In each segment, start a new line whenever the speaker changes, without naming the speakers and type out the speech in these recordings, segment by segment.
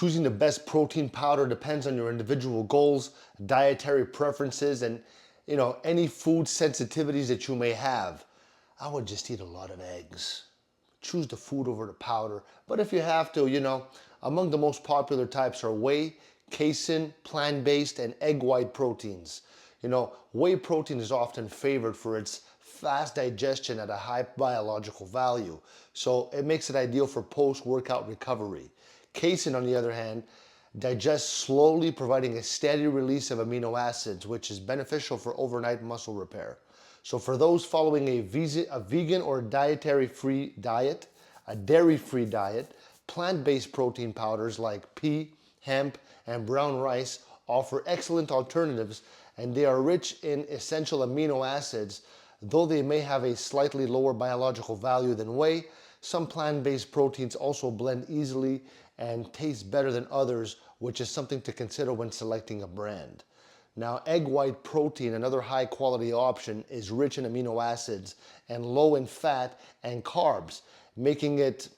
choosing the best protein powder depends on your individual goals, dietary preferences, and any food sensitivities that you may have. I would just eat a lot of eggs. Choose the food over the powder. But if you have to, among the most popular types are whey, casein, plant-based, and egg white proteins. Whey protein is often favored for its fast digestion at a high biological value. So it makes it ideal for post-workout recovery. Casein, on the other hand, digests slowly, providing a steady release of amino acids, which is beneficial for overnight muscle repair. So for those following a vegan or dietary-free diet, a dairy-free diet, plant-based protein powders like pea, hemp, and brown rice offer excellent alternatives, and they are rich in essential amino acids. Though they may have a slightly lower biological value than whey, some plant-based proteins also blend easily and taste better than others, which is something to consider when selecting a brand. Now, egg white protein, another high quality option, is rich in amino acids and low in fat and carbs, making it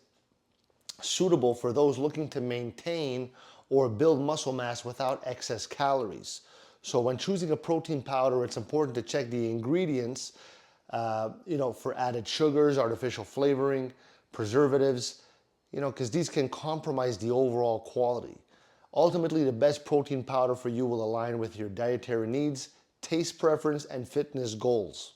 suitable for those looking to maintain or build muscle mass without excess calories. So when choosing a protein powder, it's important to check the ingredients, for added sugars, artificial flavoring, preservatives, because these can compromise the overall quality. Ultimately, the best protein powder for you will align with your dietary needs, taste preference, and fitness goals.